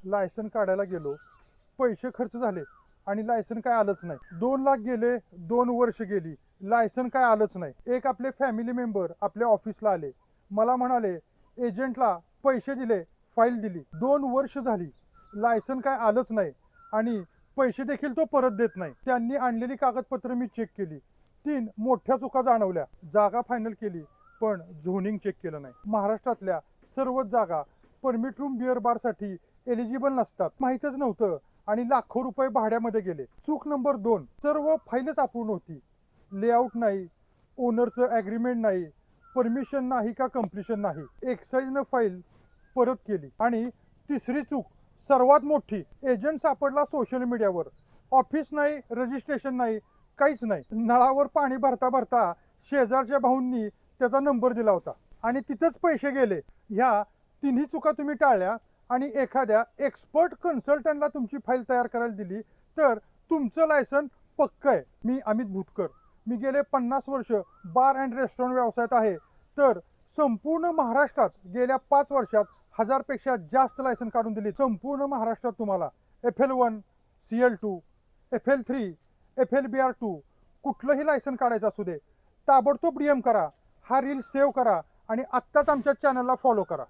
Licence काढायला गेलो, पैसे खर्च झाले आणि लायसन काय आलंच नाही. 2 लाख गेले, 2 वर्ष गेली, लायसन काय आलंच नाही. एक आपले फॅमिली मेंबर आपल्या ऑफिसला आले, मला म्हणाले एजंटला पैसे दिले, फाईल दिली, 2 वर्ष झाली, लायसन काय आलंच नाही आणि पैसे देखील तो परत देत नाही. त्यांनी आणलेली कागदपत्र मी चेक केली, 3 मोठ्या चुका जाणवल्या. जागा फायनल केली पण झोनिंग चेक केलं नाही. महाराष्ट्रातल्या सर्वच जागा परमिट रूम बिअर बारसाठी एलिजिबल नसतात, माहीतच नव्हतं आणि लाखो रुपये भाड्यामध्ये गेले. चूक नंबर 2, सर्व फाईलच अपूर्ण होती. लेआउट नाही, ओनरचं ॲग्रीमेंट नाही, परमिशन नाही का कम्प्लिशन नाही. एक्साईजनं फाईल परत केली. आणि तिसरी चूक सर्वात मोठी, एजंट सापडला सोशल मीडियावर, ऑफिस नाही, रजिस्ट्रेशन नाही, काहीच नाही. नळावर पाणी भरता भरता शेजारच्या भाऊंनी त्याचा नंबर दिला होता आणि तिथंच पैसे गेले. ह्या तिन्ही चुका तुम्ही टाळल्या आणि एखाद्या एक्सपर्ट कन्सल्टंटला तुमची फाईल तयार करायला दिली तर तुमचं लायसन पक्क आहे. मी अमित भूतकर, मी गेले 50 वर्ष बार अँड रेस्टॉरंट व्यवसायात आहे. तर संपूर्ण महाराष्ट्रात गेल्या 5 वर्षात 1000पेक्षा जास्त लायसन काढून दिली. संपूर्ण महाराष्ट्रात तुम्हाला FL1, CL2, FL3, FLBR2 कुठलंही लायसन काढायचं असू दे, ताबडतोब DM करा, हा रील सेव्ह करा आणि आत्ताच आमच्या चॅनलला फॉलो करा.